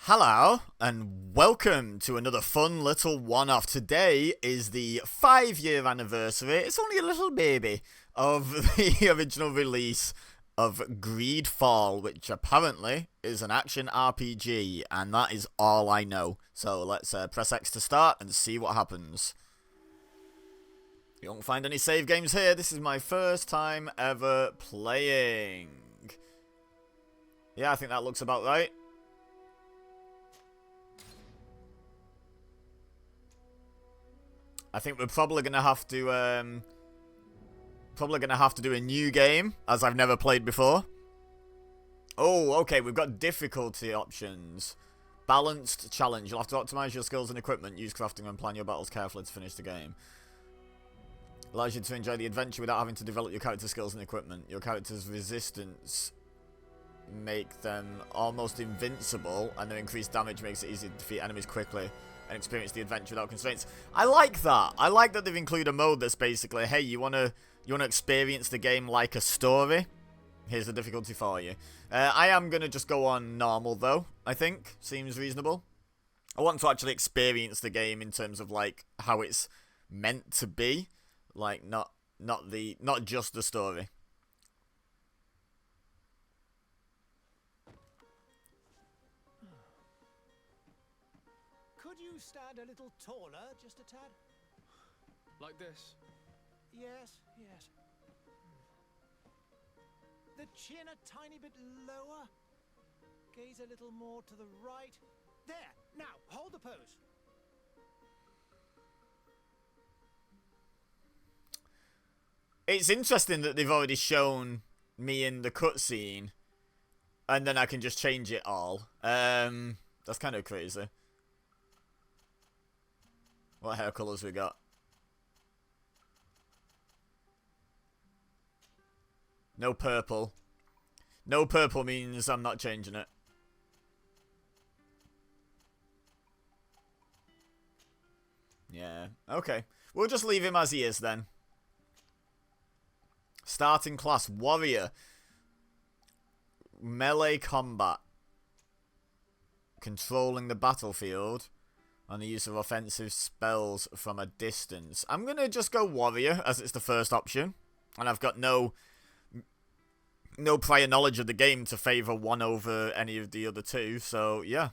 Hello, and welcome to another fun little one-off. Today is the 5-year anniversary, it's only a little baby, of the original release of GreedFall, which apparently is an action RPG, and that is all I know. So let's press X to start and see what happens. You won't find any save games here, this is my first time ever playing. Yeah, I think that looks about right. I think we're probably gonna have to do a new game, as I've never played before. Oh, okay, we've got difficulty options. Balanced challenge. You'll have to optimize your skills and equipment, use crafting, and plan your battles carefully to finish the game. Allows you to enjoy the adventure without having to develop your character skills and equipment. Your character's resistance make them almost invincible, and their increased damage makes it easy to defeat enemies quickly and experience the adventure without constraints. I like that. I like that they've included a mode that's basically, hey, you wanna experience the game like a story? Here's the difficulty for you. I am gonna just go on normal though. I think seems reasonable. I want to actually experience the game in terms of like how it's meant to be, like not just the story. Could you stand a little taller, just a tad? Like this? Yes, yes. The chin a tiny bit lower. Gaze a little more to the right. There! Now, hold the pose. It's interesting that they've already shown me in the cutscene, and then I can just change it all. That's kind of crazy. What hair colours we got? No purple. No purple means I'm not changing it. Yeah, okay. We'll just leave him as he is then. Starting class, warrior. Melee combat. Controlling the battlefield. On the use of offensive spells from a distance. I'm going to just go warrior, as it's the first option. And I've got no prior knowledge of the game to favour one over any of the other two. So, yeah.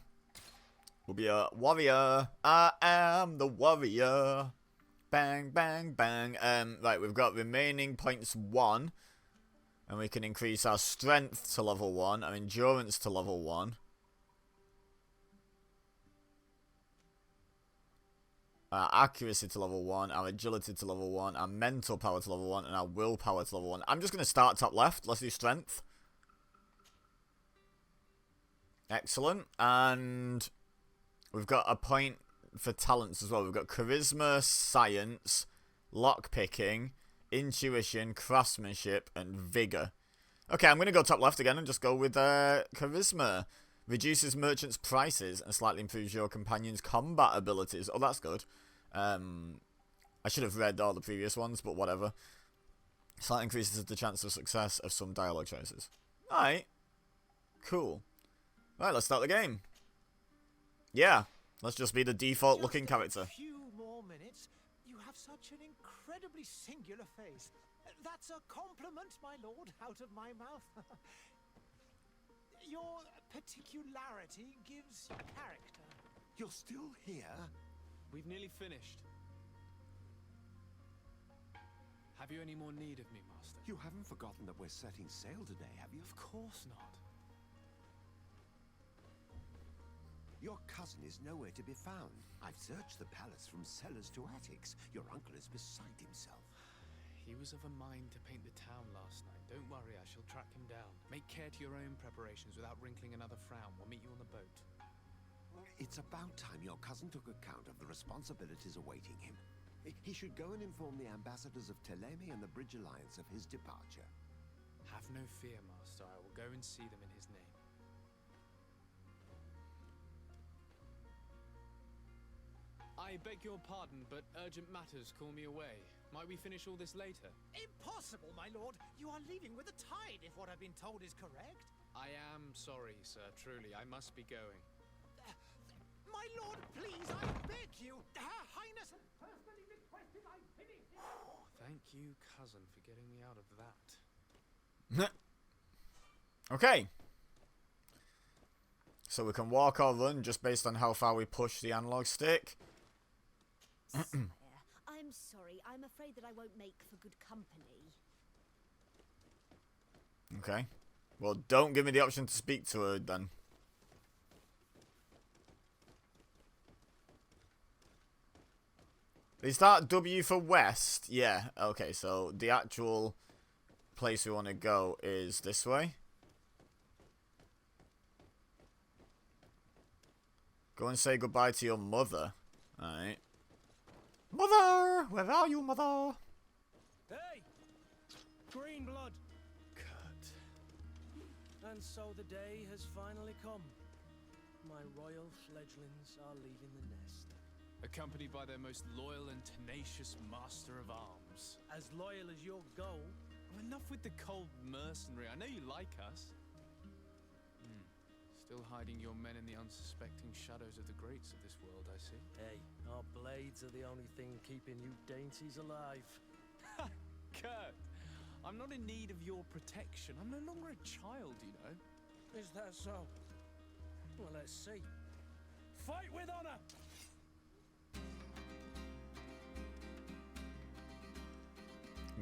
We'll be a warrior. I am the warrior. Bang, bang, bang. Right, we've got remaining points 1. And we can increase our strength to level 1. Our endurance to level 1. Our accuracy to level 1, our agility to level 1, our mental power to level 1, and our willpower to level 1. I'm just going to start top left. Let's do strength. Excellent. And we've got a point for talents as well. We've got charisma, science, lockpicking, intuition, craftsmanship, and vigor. Okay, I'm going to go top left again and just go with charisma. Reduces merchants' prices and slightly improves your companion's combat abilities. Oh, that's good. I should have read all the previous ones, but whatever. Slightly increases the chance of success of some dialogue choices. Alright. Cool. Right, let's start the game. Yeah, let's just be the default looking character. A few more minutes. You have such an incredibly singular face. That's a compliment, my lord, out of my mouth. Your particularity gives character. You're still here? We've nearly finished. Have you any more need of me, Master? You haven't forgotten that we're setting sail today, have you? Of course not. Your cousin is nowhere to be found. I've searched the palace from cellars to attics. Your uncle is beside himself. He was of a mind to paint the town last night. Don't worry, I shall track him down. Make care to your own preparations without wrinkling another frown. We'll meet you on the boat. It's about time your cousin took account of the responsibilities awaiting him. He should go and inform the ambassadors of Telemi and the Bridge Alliance of his departure. Have no fear, Master. I will go and see them in his name. I beg your pardon, but urgent matters call me away. Might we finish all this later? Impossible, my lord. You are leaving with the tide, if what I've been told is correct. I am sorry, sir, truly. I must be going. My lord, please, I beg you. Her Highness personally requested I finish it. Thank you, cousin, for getting me out of that. Okay. So we can walk or run just based on how far we push the analog stick. Sire, I'm sorry. I'm afraid that I won't make for good company. Okay. Well, don't give me the option to speak to her then. Is that W for west? Yeah. Okay, so the actual place we want to go is this way. Go and say goodbye to your mother. Alright. Mother! Where are you, mother? Hey! Green blood! Kurt. And so the day has finally come. My royal fledglings are leaving the nest. Accompanied by their most loyal and tenacious master of arms. As loyal as your goal. Well, enough with the cold mercenary. I know you like us. Still hiding your men in the unsuspecting shadows of the greats of this world, I see. Hey, our blades are the only thing keeping you dainties alive. Kurt, I'm not in need of your protection. I'm no longer a child, you know. Is that so? Well, let's see. Fight with honor!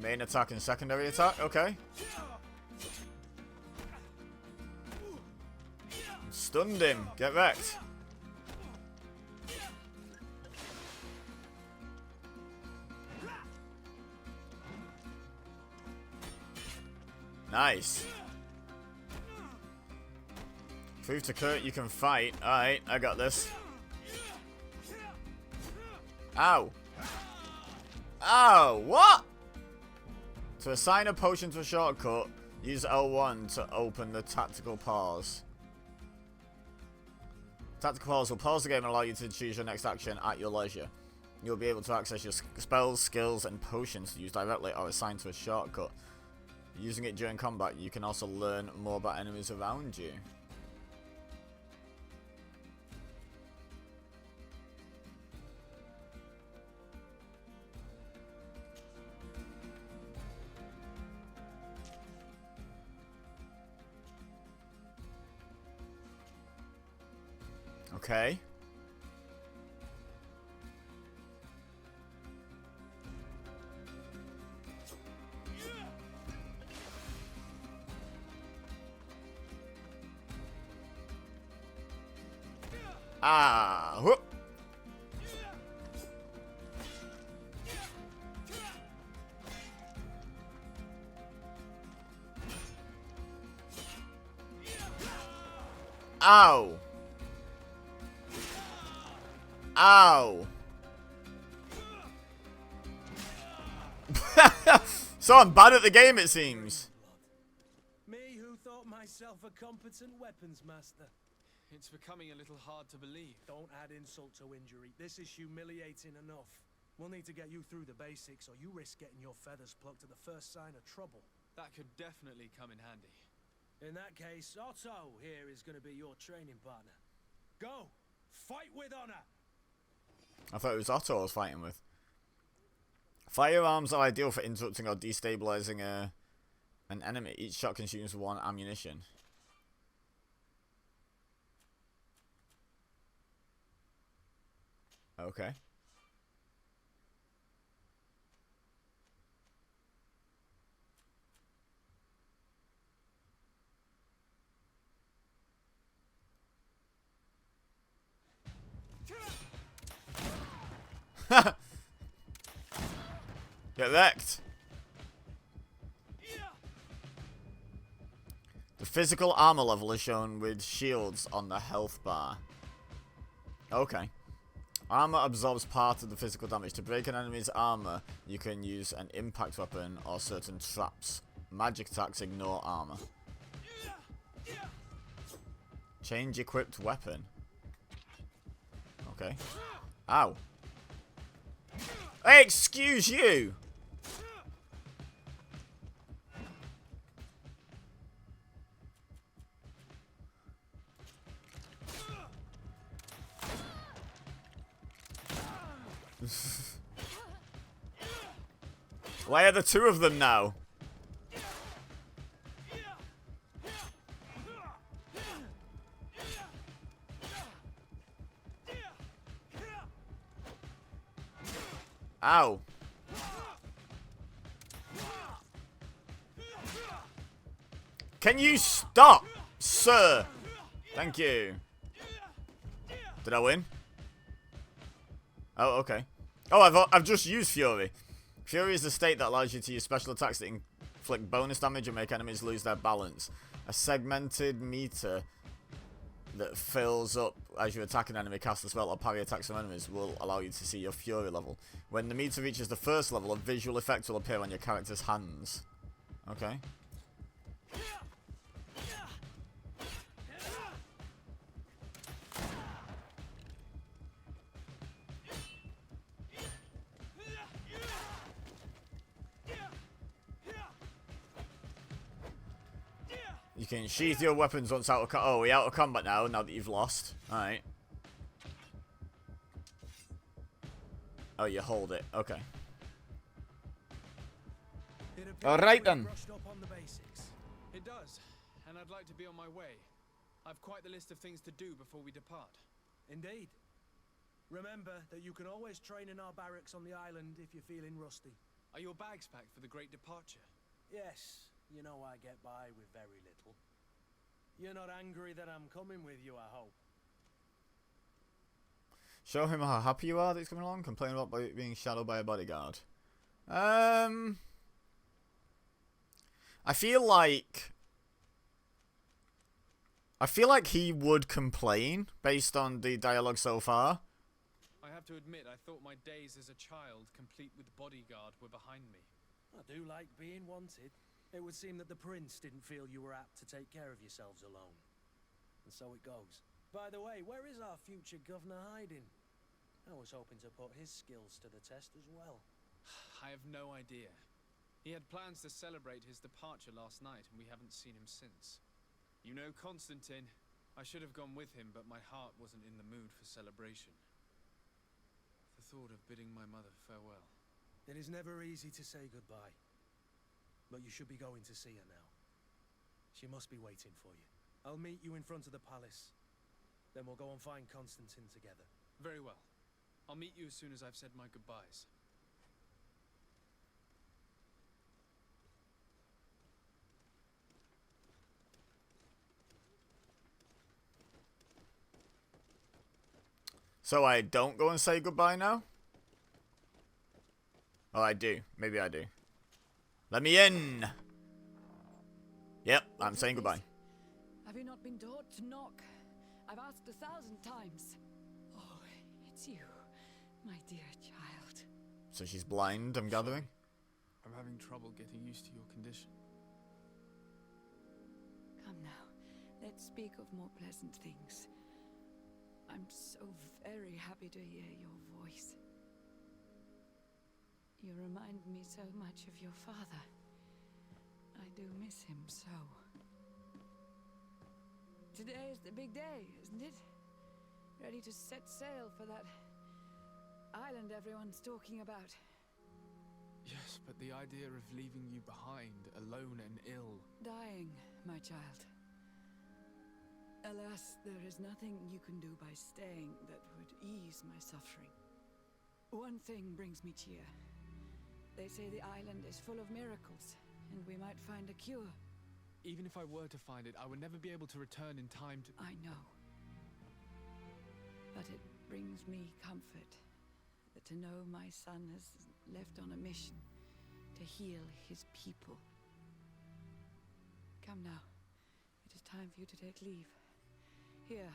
Main attack and secondary attack, okay. Stunned him. Get wrecked. Nice. Prove to Kurt you can fight. Alright, I got this. Ow. Ow, what? To assign a potion to a shortcut, use L1 to open the tactical pause. Tactical pause will pause the game and allow you to choose your next action at your leisure. You'll be able to access your spells, skills, and potions to use directly or assigned to a shortcut. Using it during combat, you can also learn more about enemies around you. Okay. Ah, whoop. Ow. Ow. So I'm bad at the game, it seems. Me who thought myself a competent weapons master. It's becoming a little hard to believe. Don't add insult to injury. This is humiliating enough. We'll need to get you through the basics, or you risk getting your feathers plucked at the first sign of trouble. That could definitely come in handy. In that case, Otto here is going to be your training partner. Go! Fight with honor! I thought it was Otto I was fighting with. Firearms are ideal for interrupting or destabilizing an enemy. Each shot consumes 1 ammunition. Okay. Get wrecked. The physical armor level is shown with shields on the health bar. Okay. Armor absorbs part of the physical damage. To break an enemy's armor, you can use an impact weapon or certain traps. Magic attacks ignore armor. Change equipped weapon. Okay. Ow. Hey, excuse you! Why are there two of them now? Ow. Can you stop, sir? Thank you. Did I win? Oh, okay. Oh, I've just used Fury. Fury is the state that allows you to use special attacks that inflict bonus damage and make enemies lose their balance. A segmented meter that fills up as you attack an enemy, cast a spell, or parry attacks on enemies will allow you to see your Fury level. When the meter reaches the first level, a visual effect will appear on your character's hands. Okay. You can sheath your weapons once out of combat. Oh, we're out of combat now that you've lost. Alright. Oh, you hold it. Okay. Alright then. It does, and I'd like to be on my way. I've quite the list of things to do before we depart. Indeed. Remember that you can always train in our barracks on the island if you're feeling rusty. Are your bags packed for the great departure? Yes, you know I get by with very little. You're not angry that I'm coming with you, I hope. Show him how happy you are that he's coming along. Complain about being shadowed by a bodyguard. I feel like he would complain based on the dialogue so far. I have to admit, I thought my days as a child, complete with bodyguard, were behind me. I do like being wanted. It would seem that the prince didn't feel you were apt to take care of yourselves alone. And so it goes. By the way, where is our future governor hiding? I was hoping to put his skills to the test as well. I have no idea. He had plans to celebrate his departure last night, and we haven't seen him since. You know Constantine. I should have gone with him, but my heart wasn't in the mood for celebration. The thought of bidding my mother farewell. It is never easy to say goodbye. But you should be going to see her now. She must be waiting for you. I'll meet you in front of the palace. Then we'll go and find Constantine together. Very well. I'll meet you as soon as I've said my goodbyes. So I don't go and say goodbye now? Oh, I do. Maybe I do. Let me in! Yep, I'm saying goodbye. Have you not been taught to knock? I've asked 1,000 times. Oh, it's you, my dear child. So she's blind, I'm gathering? I'm having trouble getting used to your condition. Come now, let's speak of more pleasant things. I'm so very happy to hear your voice. You remind me so much of your father. I do miss him so. Today is the big day, isn't it? Ready to set sail for that island everyone's talking about. Yes, but the idea of leaving you behind, alone and ill. Dying, my child. Alas, there is nothing you can do by staying that would ease my suffering. One thing brings me cheer. They say the island is full of miracles, and we might find a cure. Even if I were to find it, I would never be able to return in time to... I know. But it brings me comfort that to know my son has left on a mission to heal his people. Come now. It is time for you to take leave. Here.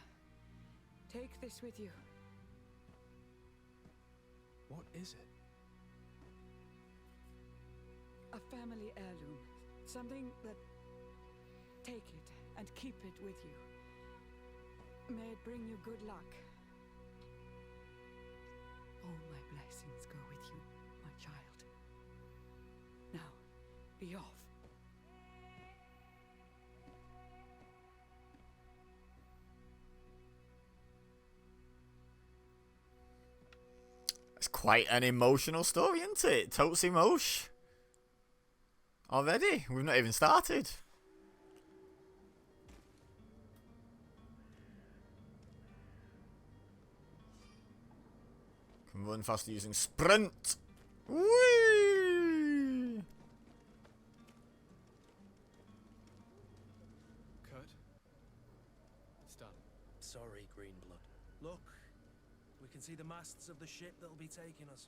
Take this with you. What is it? A family heirloom. Something that... Take it and keep it with you. May it bring you good luck. All my blessings go with you, my child. Now, be off. It's quite an emotional story, isn't it? Totes emosh. Already? We've not even started. Can run faster using sprint. Whee! Kurt? It's done. Sorry, Greenblood. Look, we can see the masts of the ship that'll be taking us.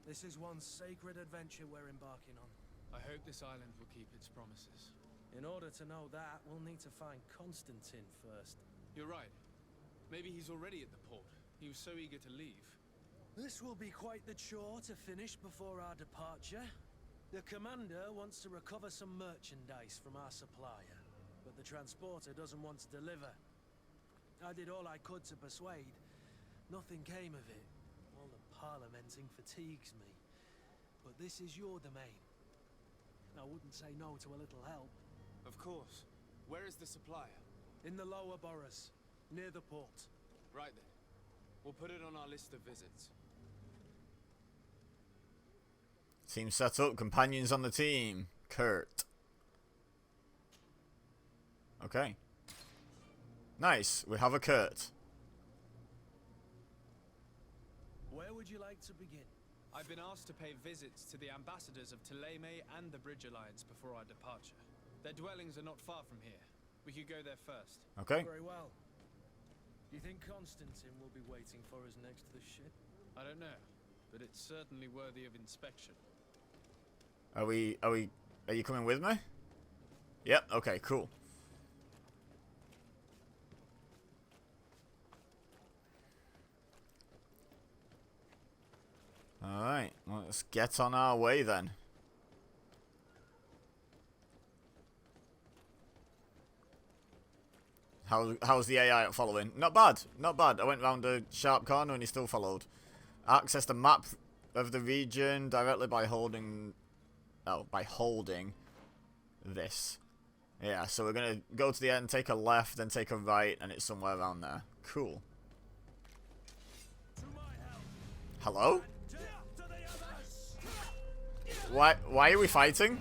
This is one sacred adventure we're embarking on. I hope this island will keep its promises. In order to know that, we'll need to find Constantine first. You're right. Maybe he's already at the port. He was so eager to leave. This will be quite the chore to finish before our departure. The commander wants to recover some merchandise from our supplier, but the transporter doesn't want to deliver. I did all I could to persuade. Nothing came of it. All the parliamenting fatigues me. But this is your domain. I wouldn't say no to a little help. Of course. Where is the supplier? In the lower boroughs, near the port. Right then. We'll put it on our list of visits. Team set up. Companions on the team. Kurt. Okay. Nice. We have a Kurt. Where would you like to begin? I've been asked to pay visits to the ambassadors of Thélème and the Bridge Alliance before our departure. Their dwellings are not far from here. We could go there first. Okay. Very well. Do you think Constantine will be waiting for us next to the ship? I don't know, but it's certainly worthy of inspection. Are you coming with me? Yep, okay, cool. Alright, let's get on our way then. How's the AI at following? Not bad, not bad. I went round a sharp corner and he still followed. Access the map of the region directly by holding... Oh, by holding this. Yeah, so we're going to go to the end, take a left, then take a right, and it's somewhere around there. Cool. Hello? Why are we fighting?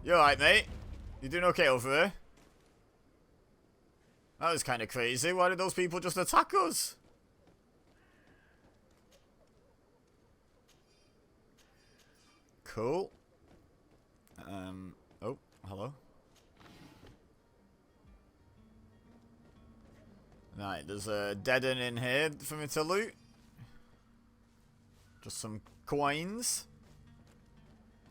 You alright, mate? You doing okay over there? That was kind of crazy. Why did those people just attack us? Cool. Oh, hello. Right, there's a dead end in here for me to loot. Just some coins.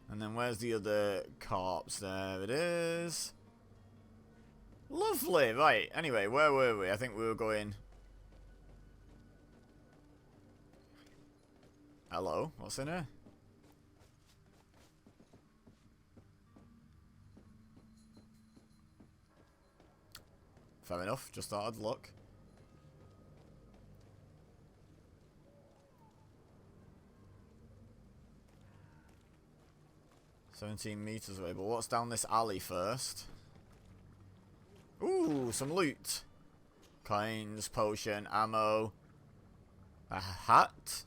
And then where's the other corpse? There it is. Lovely. Right. Anyway, where were we? I think we were going... Hello. What's in here? Fair enough. Just thought I'd look. $17 meters away, but what's down this alley first? Ooh, some loot. Coins, potion, ammo. A hat.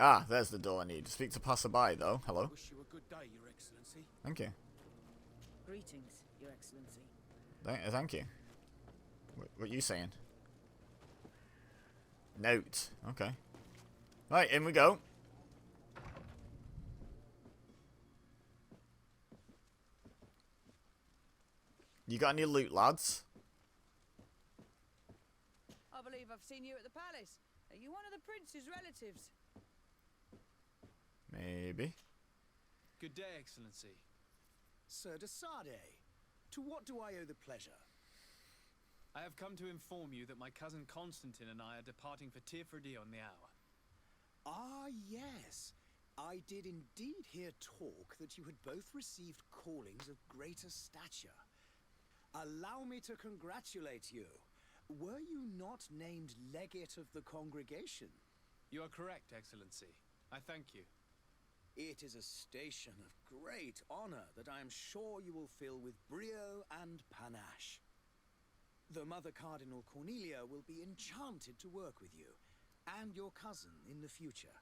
Ah, there's the door I need. Speak to passerby, though. Hello. Wish you a good day, Your Excellency. Thank you. Greetings, Your Excellency. Thank you. What are you saying? Note. Okay. Right, in we go. You got any loot, lads? I believe I've seen you at the palace. Are you one of the prince's relatives? Maybe. Good day, Excellency. Sir de Sardet, to what do I owe the pleasure? I have come to inform you that my cousin Constantine and I are departing for Tirfredi on the hour. Ah, yes. I did indeed hear talk that you had both received callings of greater stature. Allow me to congratulate you. Were you not named legate of the congregation? You are correct, Excellency. I thank you. It is a station of great honor that I am sure you will fill with brio and panache. The Mother Cardinal Cornelia will be enchanted to work with you, and your cousin in the future.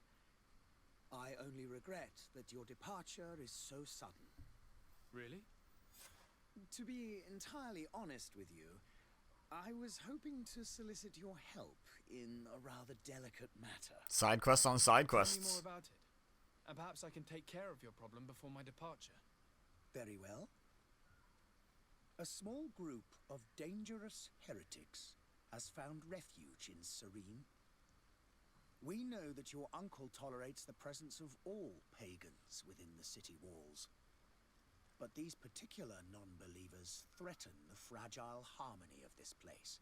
I only regret that your departure is so sudden. Really? To be entirely honest with you, I was hoping to solicit your help in a rather delicate matter. Side quests on side Tell me quests. more about it. And perhaps I can take care of your problem before my departure. Very well. A small group of dangerous heretics has found refuge in Serene. We know that your uncle tolerates the presence of all pagans within the city walls. But these particular non-believers threaten the fragile harmony of this place.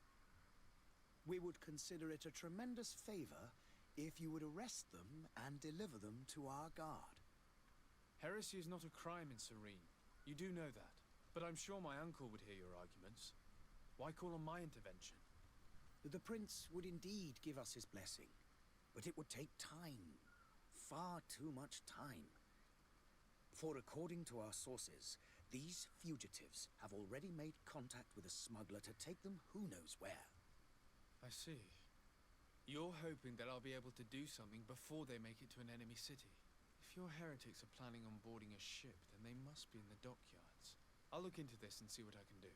We would consider it a tremendous favor if you would arrest them and deliver them to our guard. Heresy is not a crime in Serene. You do know that. But I'm sure my uncle would hear your arguments. Why call on my intervention? The prince would indeed give us his blessing, but it would take time. Far too much time. For according to our sources, these fugitives have already made contact with a smuggler to take them who knows where. I see. You're hoping that I'll be able to do something before they make it to an enemy city. If your heretics are planning on boarding a ship, then they must be in the dockyards. I'll look into this and see what I can do.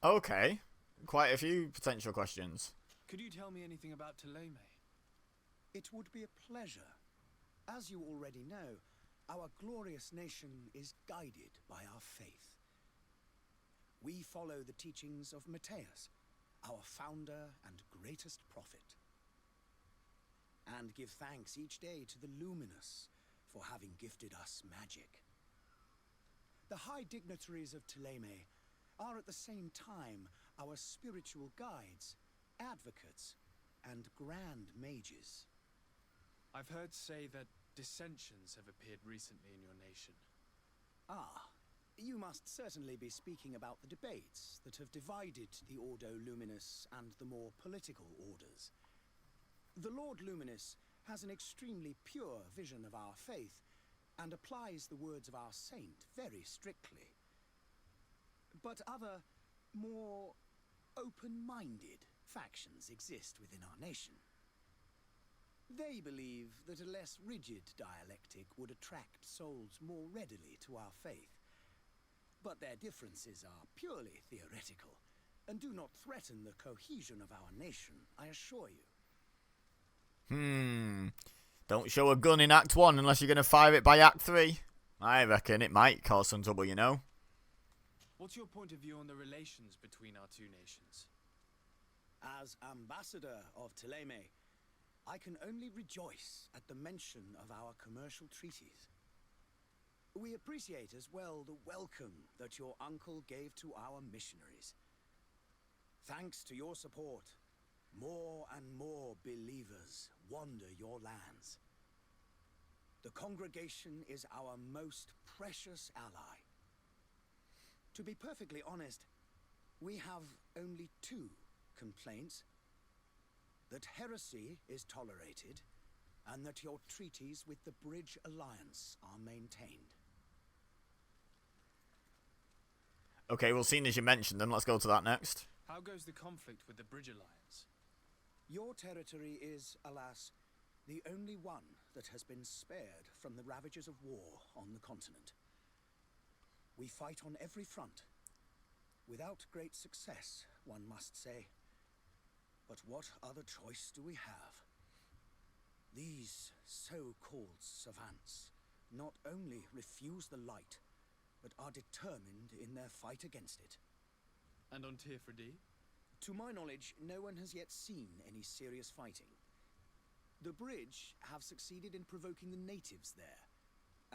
Okay. Quite a few potential questions. Could you tell me anything about Thélème? It would be a pleasure. As you already know, our glorious nation is guided by our faith. We follow the teachings of Matthias, our founder and greatest prophet, and give thanks each day to the Luminous for having gifted us magic. The high dignitaries of Thélème are at the same time our spiritual guides, advocates, and grand mages. I've heard say that dissensions have appeared recently in your nation. Ah, you must certainly be speaking about the debates that have divided the Ordo Luminous and the more political orders. The Lord Luminous has an extremely pure vision of our faith and applies the words of our saint very strictly. But other, more open-minded factions exist within our nation. They believe that a less rigid dialectic would attract souls more readily to our faith. But their differences are purely theoretical and do not threaten the cohesion of our nation, I assure you. Don't show a gun in Act 1 unless you're going to fire it by Act 3. I reckon it might cause some trouble, you know. What's your point of view on the relations between our two nations? As ambassador of Thélème, I can only rejoice at the mention of our commercial treaties. We appreciate as well the welcome that your uncle gave to our missionaries. Thanks to your support, more and more believers wander your lands. The congregation is our most precious ally. To be perfectly honest, we have only two complaints: that heresy is tolerated, and that your treaties with the Bridge Alliance are maintained. Okay, well, seeing as you mentioned them, let's go to that next. How goes the conflict with the Bridge Alliance? Your territory is, alas, the only one that has been spared from the ravages of war on the continent. We fight on every front, without great success, one must say. But what other choice do we have? These so-called savants not only refuse the light, but are determined in their fight against it. And on Tirfredi? To my knowledge, no one has yet seen any serious fighting. The bridge have succeeded in provoking the natives there,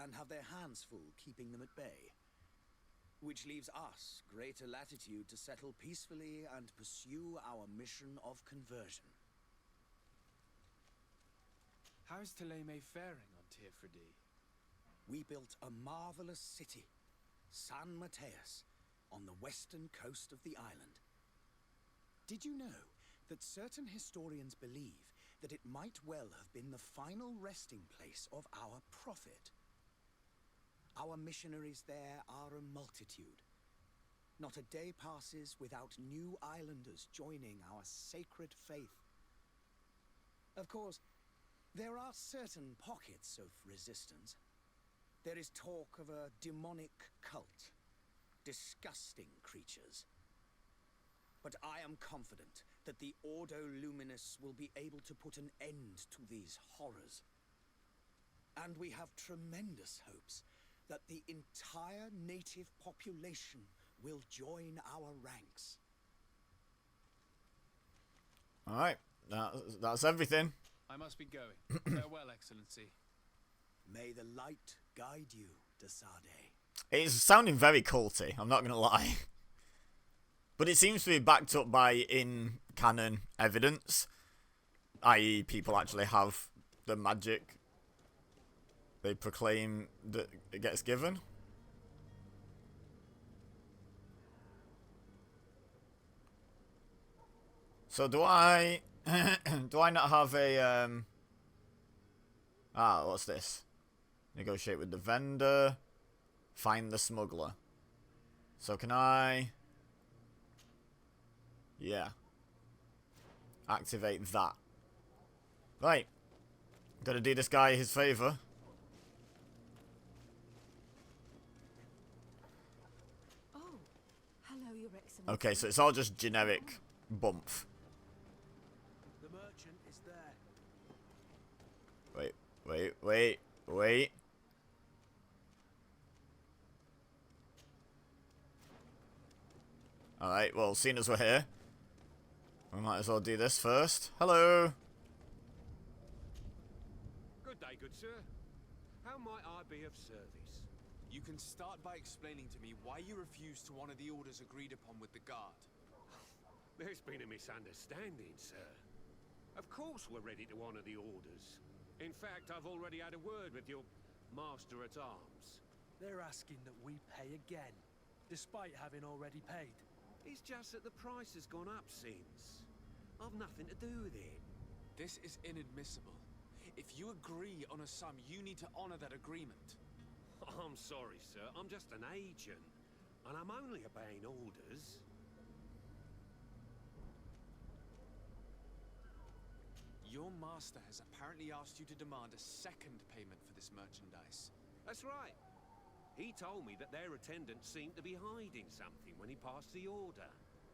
and have their hands full keeping them at bay. Which leaves us greater latitude to settle peacefully and pursue our mission of conversion. How is Thélème faring on Tirfredi? We built a marvelous city, San Mateus, on the western coast of the island. Did you know that certain historians believe that it might well have been the final resting place of our prophet? Our missionaries there are a multitude. Not a day passes without new islanders joining our sacred faith. Of course, there are certain pockets of resistance. There is talk of a demonic cult. Disgusting creatures. But I am confident that the Ordo Luminous will be able to put an end to these horrors. And we have tremendous hopes that the entire native population will join our ranks. Alright, that's everything. I must be going. Farewell, Excellency. May the light guide you, de Sade. It's sounding very culty, I'm not going to lie. But it seems to be backed up by in-canon evidence. I.e. people actually have the magic they proclaim that it gets given. So do I do I not have a what's this? Negotiate with the vendor, find the smuggler. So can I activate that. Right. Gotta do this guy his favor. Okay, so it's all just generic bump. The merchant is there. Wait. Alright, well, seeing as we're here, we might as well do this first. Hello! Good day, good sir. How might I be of service? You can start by explaining to me why you refused to honor the orders agreed upon with the guard. There's been a misunderstanding, sir. Of course we're ready to honor the orders. In fact, I've already had a word with your master-at-arms. They're asking that we pay again, despite having already paid. It's just that the price has gone up since. I've nothing to do with it. This is inadmissible. If you agree on a sum, you need to honor that agreement. I'm sorry, sir. I'm just an agent. And I'm only obeying orders. Your master has apparently asked you to demand a second payment for this merchandise. That's right. He told me that their attendants seemed to be hiding something when he passed the order.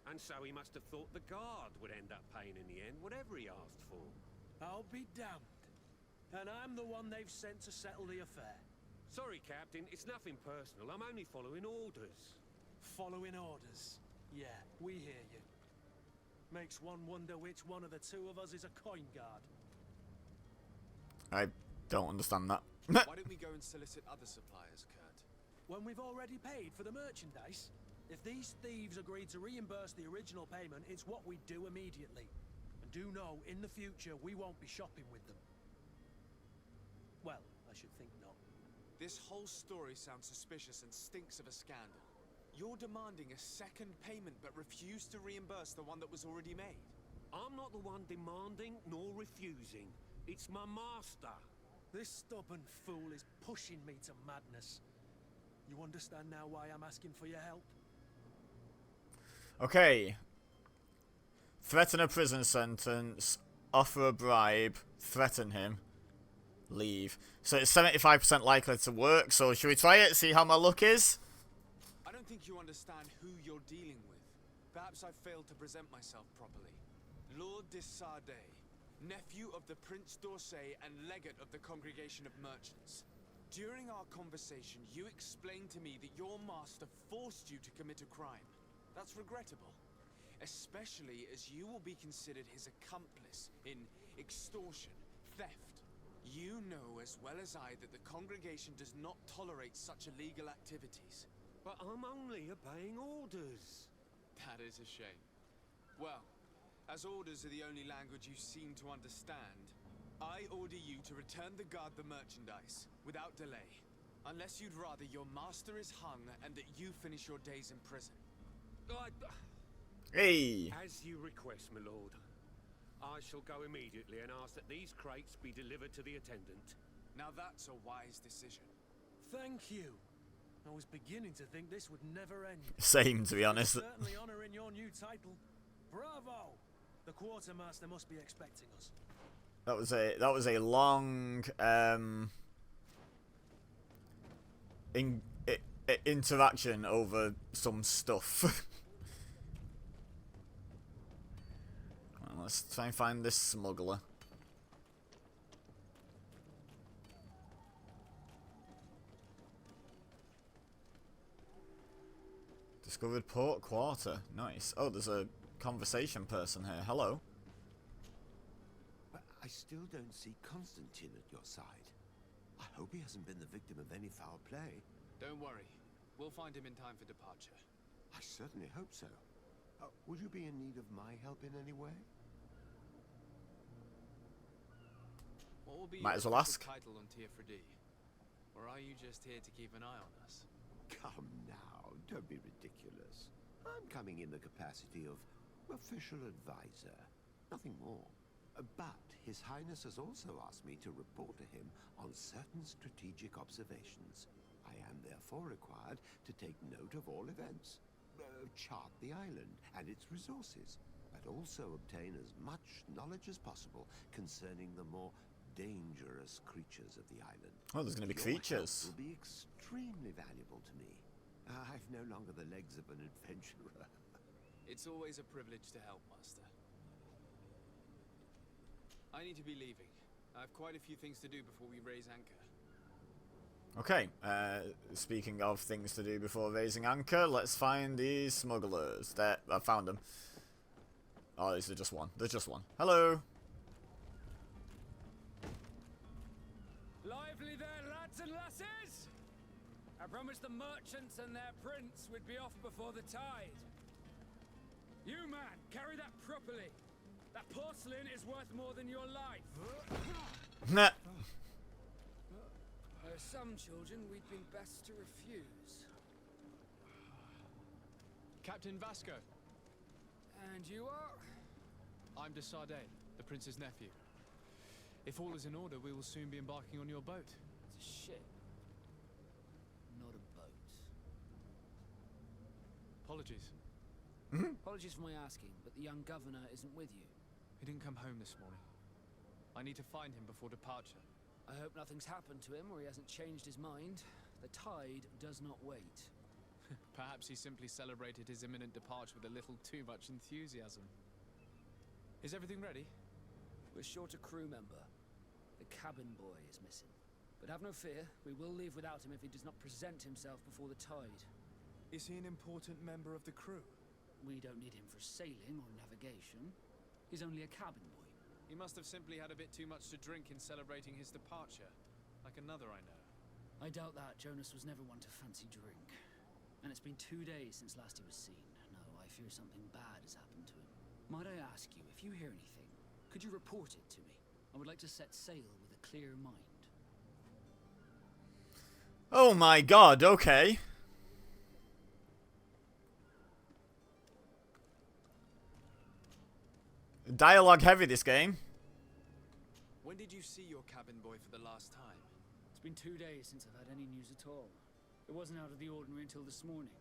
And so he must have thought the guard would end up paying in the end, whatever he asked for. I'll be damned. And I'm the one they've sent to settle the affair. Sorry, Captain, it's nothing personal. I'm only following orders. Following orders? Yeah, we hear you. Makes one wonder which one of the two of us is a coin guard. I don't understand that. Why don't we go and solicit other suppliers, Kurt? When we've already paid for the merchandise? If these thieves agree to reimburse the original payment, it's what we do immediately. And do know, in the future, we won't be shopping with them. Well, I should think not. This whole story sounds suspicious and stinks of a scandal. You're demanding a second payment but refuse to reimburse the one that was already made. I'm not the one demanding nor refusing. It's my master. This stubborn fool is pushing me to madness. You understand now why I'm asking for your help? Okay. Threaten a prison sentence, offer a bribe, threaten him, leave. So it's 75% likely to work, so should we try it, see how my luck is? I don't think you understand who you're dealing with. Perhaps I failed to present myself properly. Lord de Sade, nephew of the Prince d'Orsay and legate of the Congregation of Merchants. During our conversation, you explained to me that your master forced you to commit a crime. That's regrettable, especially as you will be considered his accomplice in extortion, theft. You know as well as I that the congregation does not tolerate such illegal activities. But I'm only obeying orders. That is a shame. Well, as orders are the only language you seem to understand, I order you to return the guard the merchandise, without delay. Unless you'd rather your master is hung and that you finish your days in prison. Hey! As you request, my lord. I shall go immediately and ask that these crates be delivered to the attendant. Now that's a wise decision. Thank you. I was beginning to think this would never end. Same, to be honest. Certainly honouring your new title. Bravo! The quartermaster must be expecting us. That was a long interaction over some stuff. Well, let's try and find this smuggler. Discovered port quarter. Nice. Oh, there's a conversation person here. Hello. But I still don't see Constantine at your side. I hope he hasn't been the victim of any foul play. Don't worry. We'll find him in time for departure. I certainly hope so. Would you be in need of my help in any way? What will be Might as your well ask. title on Tier 4D? Or are you just here to keep an eye on us? Come now, don't be ridiculous. I'm coming in the capacity of official advisor, nothing more. But His Highness has also asked me to report to him on certain strategic observations. I am therefore required to take note of all events, chart the island and its resources, but also obtain as much knowledge as possible concerning the more dangerous creatures of the island. Oh, there's going to be creatures. Your help will be extremely valuable to me. I've no longer the legs of an adventurer. It's always a privilege to help, Master. I need to be leaving. I have quite a few things to do before we raise anchor. Okay, speaking of things to do before raising anchor, let's find these smugglers. There, I found them. Oh, is there just one? There's just one. Hello! Lively there, lads and lasses! I promised the merchants and their prince we'd be off before the tide. You, man, carry that properly. That porcelain is worth more than your life. Nah. There are some children we'd been best to refuse. Captain Vasco. And you are? I'm de Sardet, the prince's nephew. If all is in order, we will soon be embarking on your boat. It's a ship, not a boat. Apologies. Apologies for my asking, but the young governor isn't with you. He didn't come home this morning. I need to find him before departure. I hope nothing's happened to him or he hasn't changed his mind. The tide does not wait. Perhaps he simply celebrated his imminent departure with a little too much enthusiasm. Is everything ready? We're short a crew member. The cabin boy is missing. But have no fear, we will leave without him if he does not present himself before the tide. Is he an important member of the crew? We don't need him for sailing or navigation. He's only a cabin boy. He must have simply had a bit too much to drink in celebrating his departure. Like another I know. I doubt that. Jonas was never one to fancy drink. And it's been 2 days since last he was seen. No, I fear something bad has happened to him. Might I ask you, if you hear anything, could you report it to me? I would like to set sail with a clear mind. Oh my god, okay. Dialogue heavy, this game. When did you see your cabin boy for the last time? It's been 2 days since I've had any news at all. It wasn't out of the ordinary until this morning.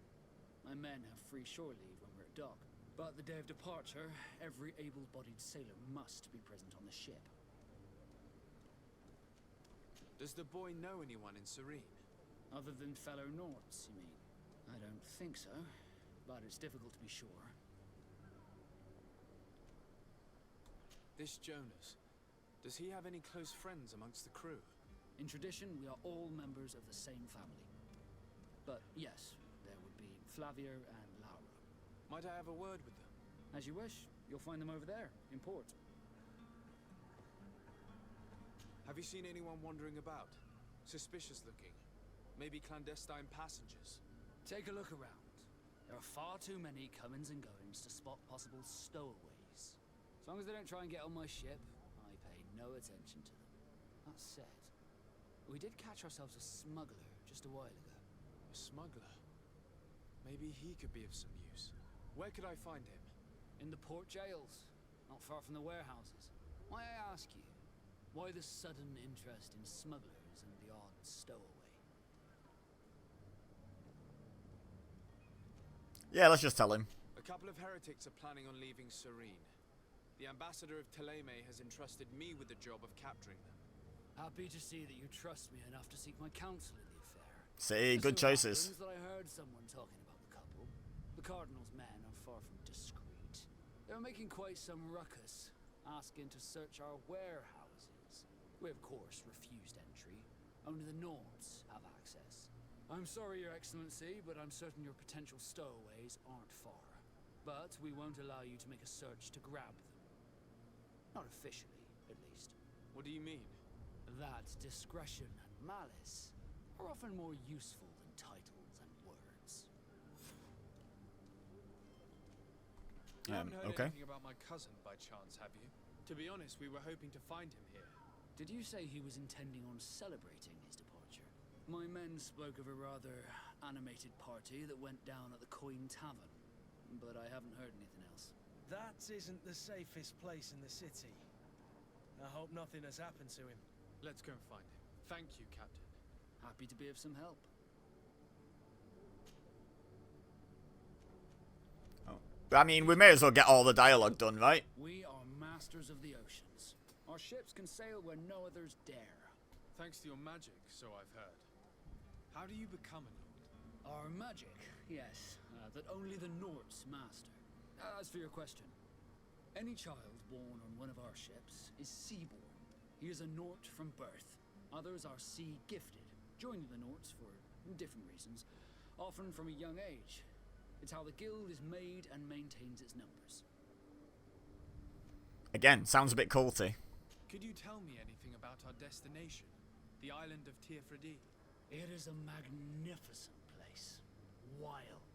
My men have free shore leave when we're at dock. But the day of departure, every able-bodied sailor must be present on the ship. Does the boy know anyone in Serene? Other than fellow Norts, you mean? I don't think so, but it's difficult to be sure. This Jonas, does he have any close friends amongst the crew? In tradition, we are all members of the same family. But yes, there would be Flavia and Laura. Might I have a word with them? As you wish. You'll find them over there, in port. Have you seen anyone wandering about? Suspicious looking. Maybe clandestine passengers. Take a look around. There are far too many comings and goings to spot possible stowaways. As long as they don't try and get on my ship, I pay no attention to them. That said, we did catch ourselves a smuggler just a while ago. A smuggler? Maybe he could be of some use. Where could I find him? In the port jails, not far from the warehouses. May I ask you, why the sudden interest in smugglers and the odd stowaway? Yeah, let's just tell him. A couple of heretics are planning on leaving Serene. The ambassador of Thélème has entrusted me with the job of capturing them. Happy to see that you trust me enough to seek my counsel in the affair. See, good choices. That I heard someone talking about the couple. The Cardinal's men are far from discreet. They were making quite some ruckus, asking to search our warehouses. We, of course, refused entry. Only the Nords have access. I'm sorry, Your Excellency, but I'm certain your potential stowaways aren't far. But we won't allow you to make a search to grab them. Not officially, at least. What do you mean? That discretion and malice are often more useful than titles and words. You haven't heard okay. anything about my cousin by chance, have you? To be honest, we were hoping to find him here. Did you say he was intending on celebrating his departure? My men spoke of a rather animated party that went down at the Coin Tavern, but I haven't heard anything else. That isn't the safest place in the city. I hope nothing has happened to him. Let's go and find him. Thank you, Captain. Happy to be of some help. Oh. I mean, we may as well get all the dialogue done, right? We are masters of the oceans. Our ships can sail where no others dare. Thanks to your magic, so I've heard. How do you become a lord? Our magic, yes, that only the Nords master. As for your question, any child born on one of our ships is seaborn. He is a Nort from birth. Others are sea-gifted, joining the Norts for different reasons, often from a young age. It's how the guild is made and maintains its numbers. Again, sounds a bit culty. Could you tell me anything about our destination? The island of Tirfredi? It is a magnificent place. Wild.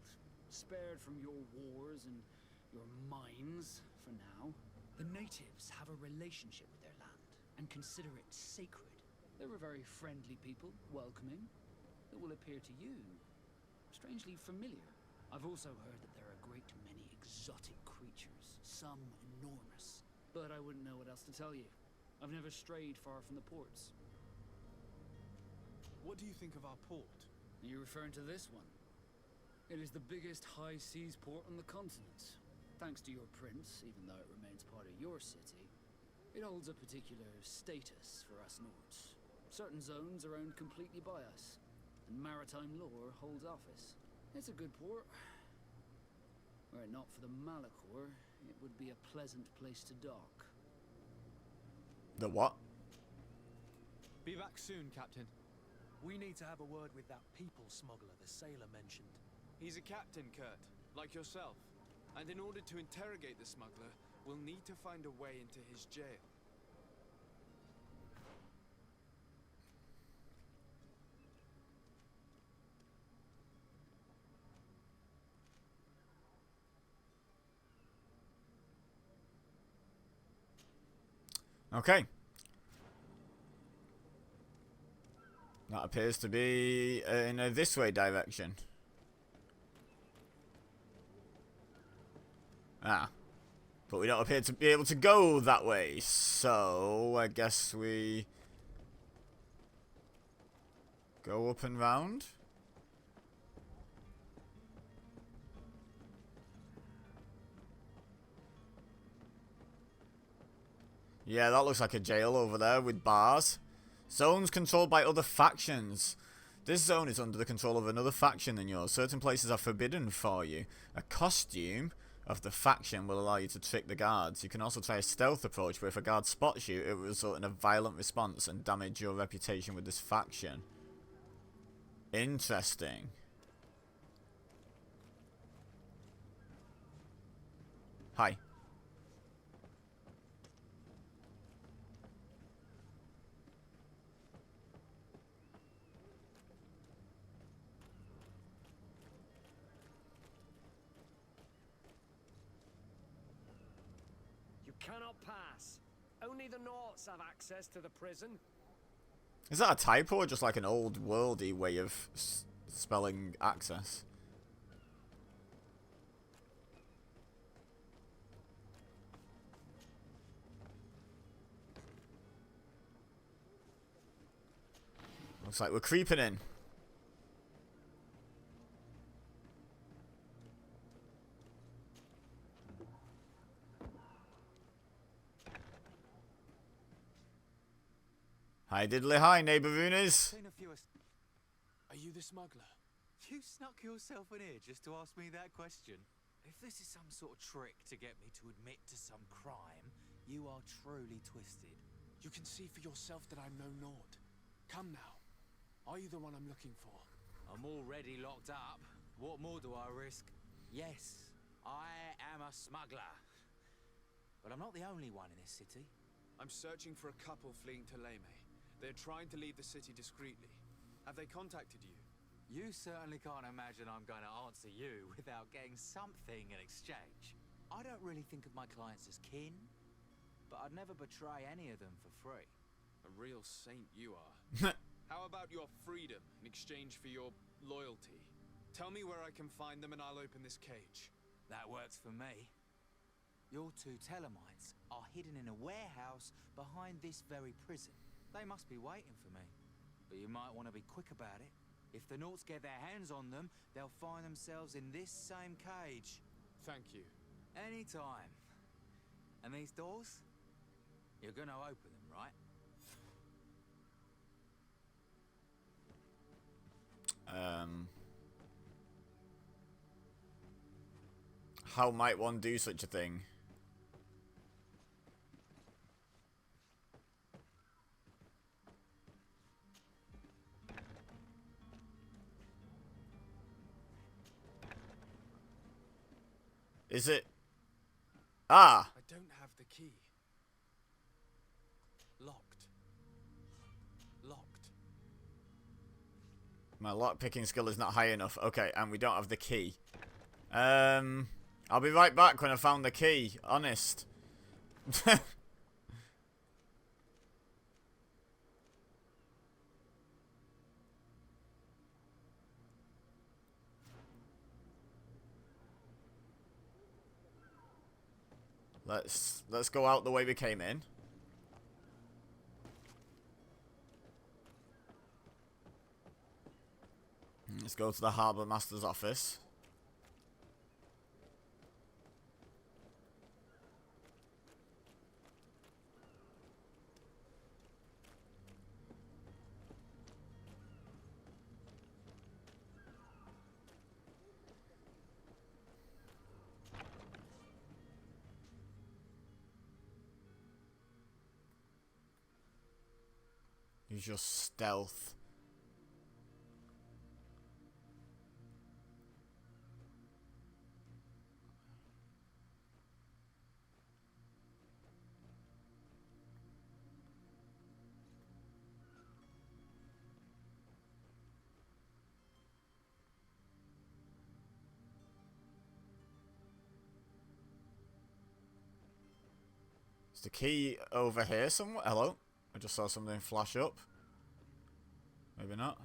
Spared from your wars and your mines, for now. The natives have a relationship with their land and consider it sacred. They're a very friendly people, welcoming. It will appear to you strangely familiar. I've also heard that there are a great many exotic creatures, some enormous. But I wouldn't know what else to tell you. I've never strayed far from the ports. What do you think of our port? Are you referring to this one? It is the biggest high seas port on the continent. Thanks to your prince, even though it remains part of your city, it holds a particular status for us Nords. Certain zones are owned completely by us, and maritime law holds office. It's a good port. Were it not for the Malachor, it would be a pleasant place to dock. The what? Be back soon, Captain. We need to have a word with that people smuggler the sailor mentioned. He's a captain, Kurt, like yourself. And in order to interrogate the smuggler, we'll need to find a way into his jail. Okay. That appears to be in a this way direction. Ah. But we don't appear to be able to go that way, so I guess we go up and round. Yeah, that looks like a jail over there with bars. Zones controlled by other factions. This zone is under the control of another faction than yours. Certain places are forbidden for you. A costume of the faction will allow you to trick the guards. You can also try a stealth approach, but if a guard spots you, it will result in a violent response and damage your reputation with this faction. Interesting. Hi. cannot pass. Only the Naughts have access to the prison. Is that a typo or just like an old worldy way of spelling access? Looks like we're creeping in. Hi diddly hi, neighbour Rooners. Are you the smuggler? You snuck yourself in here just to ask me that question. If this is some sort of trick to get me to admit to some crime, you are truly twisted. You can see for yourself that I'm no Nord. Come now. Are you the one I'm looking for? I'm already locked up. What more do I risk? Yes, I am a smuggler. But I'm not the only one in this city. I'm searching for a couple fleeing to Leme. They're trying to leave the city discreetly. Have they contacted you? You certainly can't imagine I'm going to answer you without getting something in exchange. I don't really think of my clients as kin, but I'd never betray any of them for free. A real saint you are. How about your freedom in exchange for your loyalty? Tell me where I can find them and I'll open this cage. That works for me. Your two Telemites are hidden in a warehouse behind this very prison. They must be waiting for me. But you might want to be quick about it. If the Naughts get their hands on them, they'll find themselves in this same cage. Thank you. Anytime. And these doors? You're gonna open them, right? How might one do such a thing? Is it? Ah! I don't have the key. Locked. Locked. My lock-picking skill is not high enough. Okay, and we don't have the key. I'll be right back when I found the key. Honest. Let's go out the way we came in. Let's go to the Harbour Master's office. Use your stealth. Is the key over here somewhere? Hello? I just saw something flash up. Maybe not.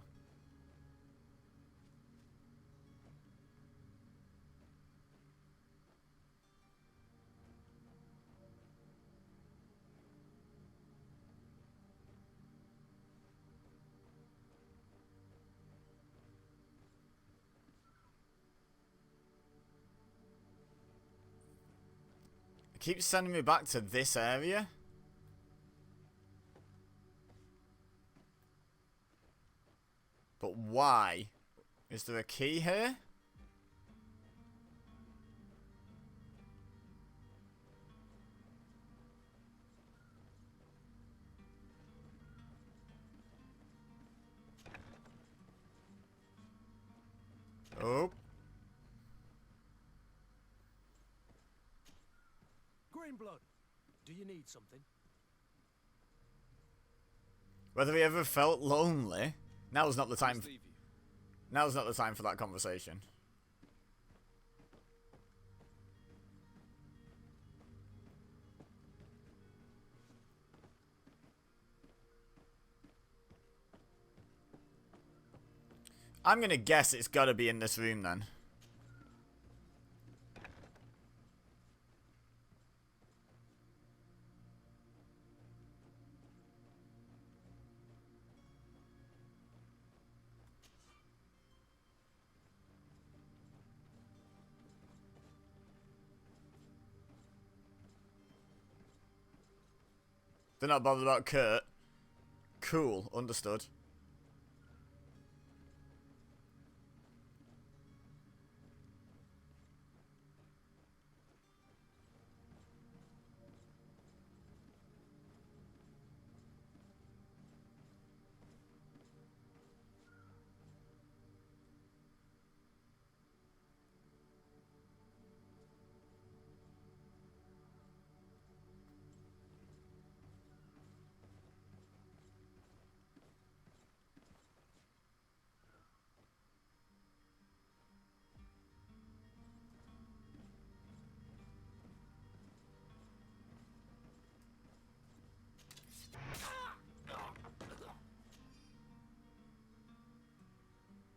It keeps sending me back to this area. But why? Is there a key here? Oh. Greenblood, do you need something? Whether he ever felt lonely? Now's not the time. Now's not the time for that conversation. I'm gonna guess it's gotta be in this room then. They're not bothered about Kurt. Cool, understood.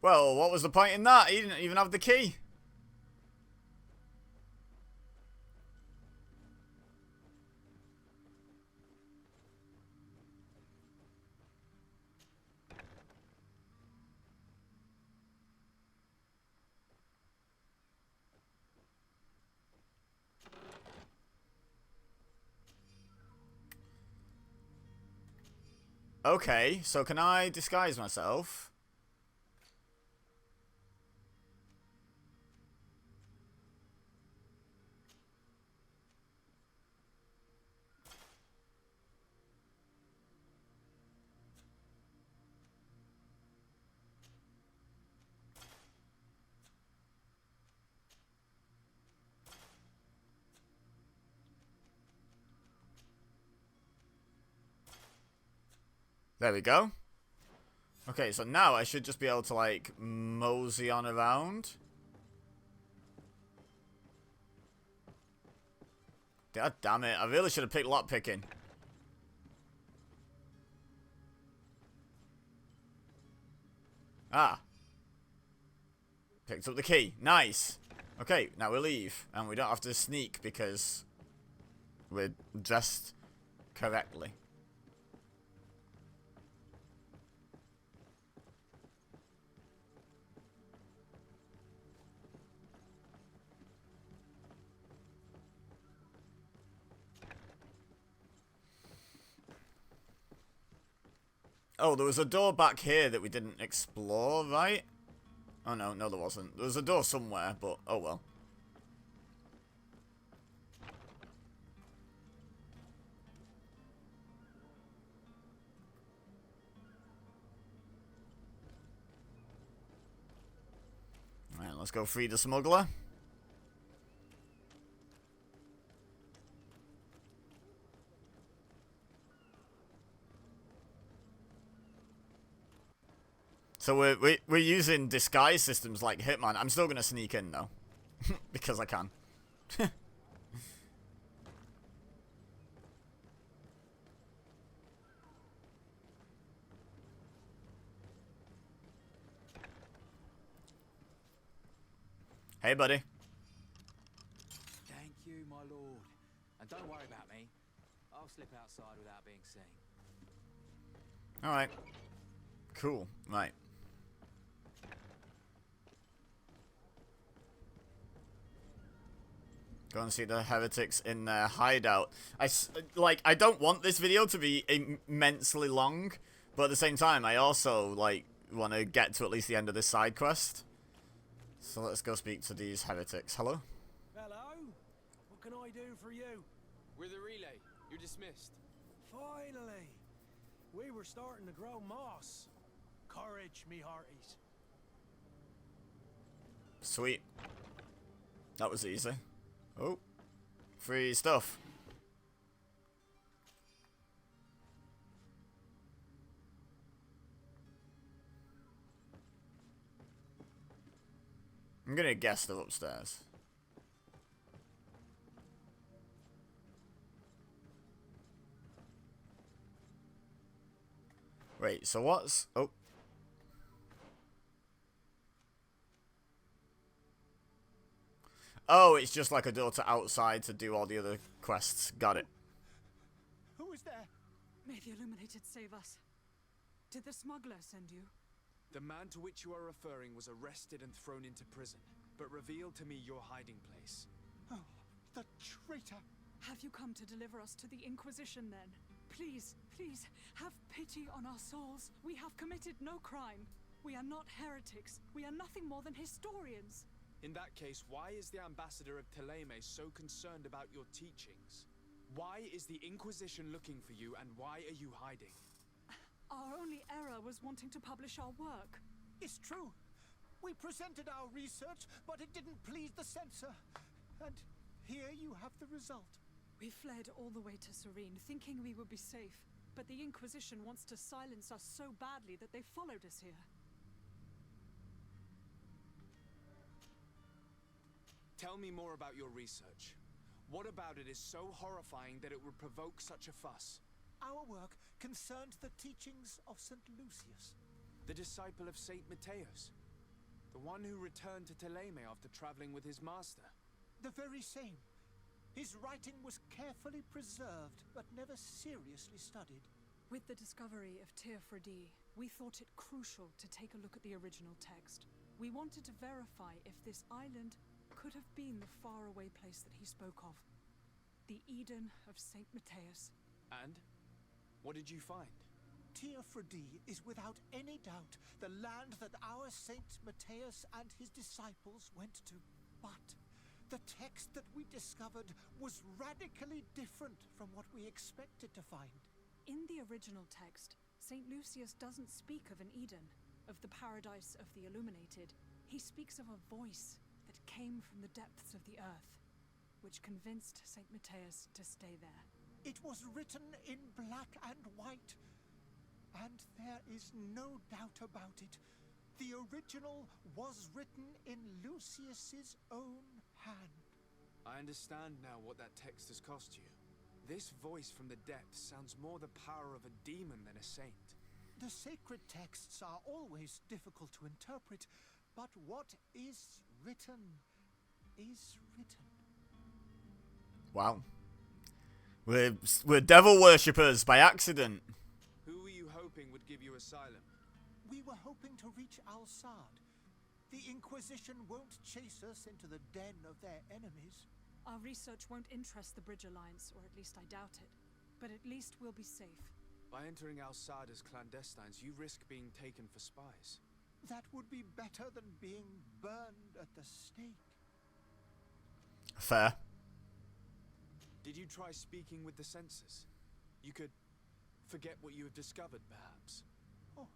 Well, what was the point in that? He didn't even have the key. Okay, so can I disguise myself? There we go. Okay, so now I should just be able to, like, mosey on around. God damn it, I really should have picked lockpicking. Ah. Picked up the key. Nice. Okay, now we leave. And we don't have to sneak because we're dressed correctly. Oh, there was a door back here that we didn't explore, right? Oh, no, no there wasn't. There was a door somewhere, but oh well. Alright, let's go free the smuggler. So we're using disguise systems like Hitman. I'm still gonna sneak in though, because I can. Hey, buddy. Thank you, my lord. And don't worry about me. I'll slip outside without being seen. All right. Cool. Right. Go and see the heretics in their hideout. I don't want this video to be immensely long, but at the same time, I also, like, want to get to at least the end of this side quest. So let's go speak to these heretics. Hello? Hello? What can I do for you? We're the relay. You're dismissed. Finally! We were starting to grow moss. Courage, me hearties. Sweet. That was easy. Oh. Free stuff. I'm gonna guess they're upstairs. Wait, so what's... Oh. Oh, it's just like a door to outside to do all the other quests. Got it. Who is there? May the Illuminated save us. Did the smuggler send you? The man to which you are referring was arrested and thrown into prison, but revealed to me your hiding place. Oh, the traitor! Have you come to deliver us to the Inquisition then? Please, please, have pity on our souls. We have committed no crime. We are not heretics. We are nothing more than historians. In that case, why is the ambassador of Thélème so concerned about your teachings? Why is the Inquisition looking for you, and why are you hiding? Our only error was wanting to publish our work. It's true. We presented our research, but it didn't please the censor. And here you have the result. We fled all the way to Serene, thinking we would be safe. But the Inquisition wants to silence us so badly that they followed us here. Tell me more about your research. What about it is so horrifying that it would provoke such a fuss? Our work concerned the teachings of St. Lucius. The disciple of Saint Matthias? The one who returned to Thélème after traveling with his master? The very same. His writing was carefully preserved, but never seriously studied. With the discovery of Teofredi, we thought it crucial to take a look at the original text. We wanted to verify if this island could have been the faraway place that he spoke of. The Eden of Saint Matthias. And? What did you find? Teofredi is without any doubt the land that our Saint Matthias and his disciples went to. But the text that we discovered was radically different from what we expected to find. In the original text, St. Lucius doesn't speak of an Eden, of the paradise of the Illuminated. He speaks of a voice that came from the depths of the earth, which convinced St. Matthias to stay there. It was written in black and white, and there is no doubt about it. The original was written in Lucius's own hand. I understand now what that text has cost you. This voice from the depths sounds more the power of a demon than a saint. The sacred texts are always difficult to interpret, but what is written is written. Wow. We're devil worshippers by accident. Who were you hoping would give you asylum? We were hoping to reach Al-Sad. The Inquisition won't chase us into the den of their enemies. Our research won't interest the Bridge Alliance, or at least I doubt it. But at least we'll be safe. By entering Al-Sad as clandestines, you risk being taken for spies. That would be better than being burned at the stake. Fair. Did you try speaking with the censors? You could forget what you have discovered, perhaps. Oh,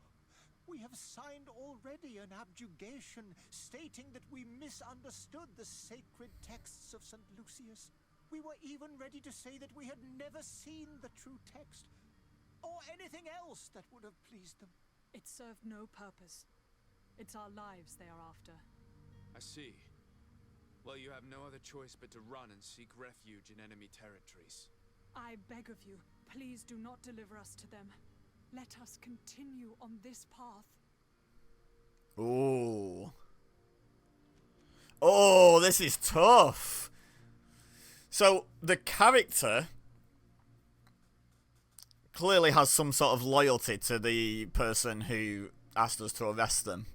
we have signed already an abjugation stating that we misunderstood the sacred texts of St. Lucius. We were even ready to say that we had never seen the true text, or anything else that would have pleased them. It served no purpose. It's our lives they are after. I see. Well, you have no other choice but to run and seek refuge in enemy territories. I beg of you, please do not deliver us to them. Let us continue on this path. Ooh. Oh, this is tough. So, the character clearly has some sort of loyalty to the person who asked us to arrest them.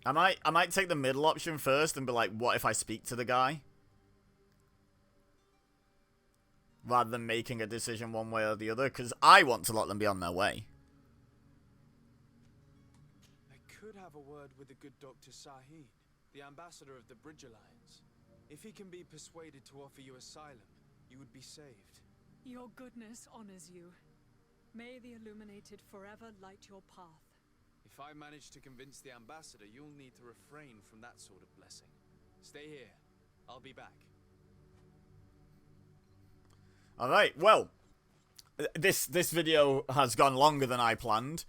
I might take the middle option first and be like, what if I speak to the guy? Rather than making a decision one way or the other, because I want to let them be on their way. I could have a word with the good Dr. Sahid, the ambassador of the Bridge Alliance. If he can be persuaded to offer you asylum, you would be saved. Your goodness honors you. May the Illuminated forever light your path. If I manage to convince the ambassador, you'll need to refrain from that sort of blessing. Stay here. I'll be back. Alright, well, this video has gone longer than I planned.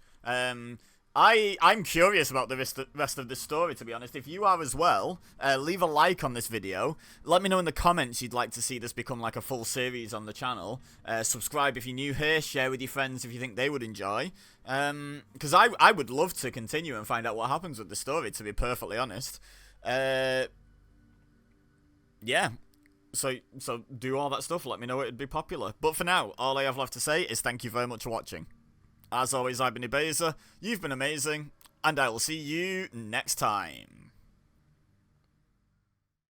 I'm curious about the rest of this story, to be honest. If you are as well, leave a like on this video. Let me know in the comments you'd like to see this become like a full series on the channel. Subscribe if you're new here. Share with your friends if you think they would enjoy. Because I would love to continue and find out what happens with the story, to be perfectly honest. Yeah. So do all that stuff. Let me know it'd be popular. But for now, all I have left to say is thank you very much for watching. As always, I've been EBEZA, you've been amazing, and I will see you next time.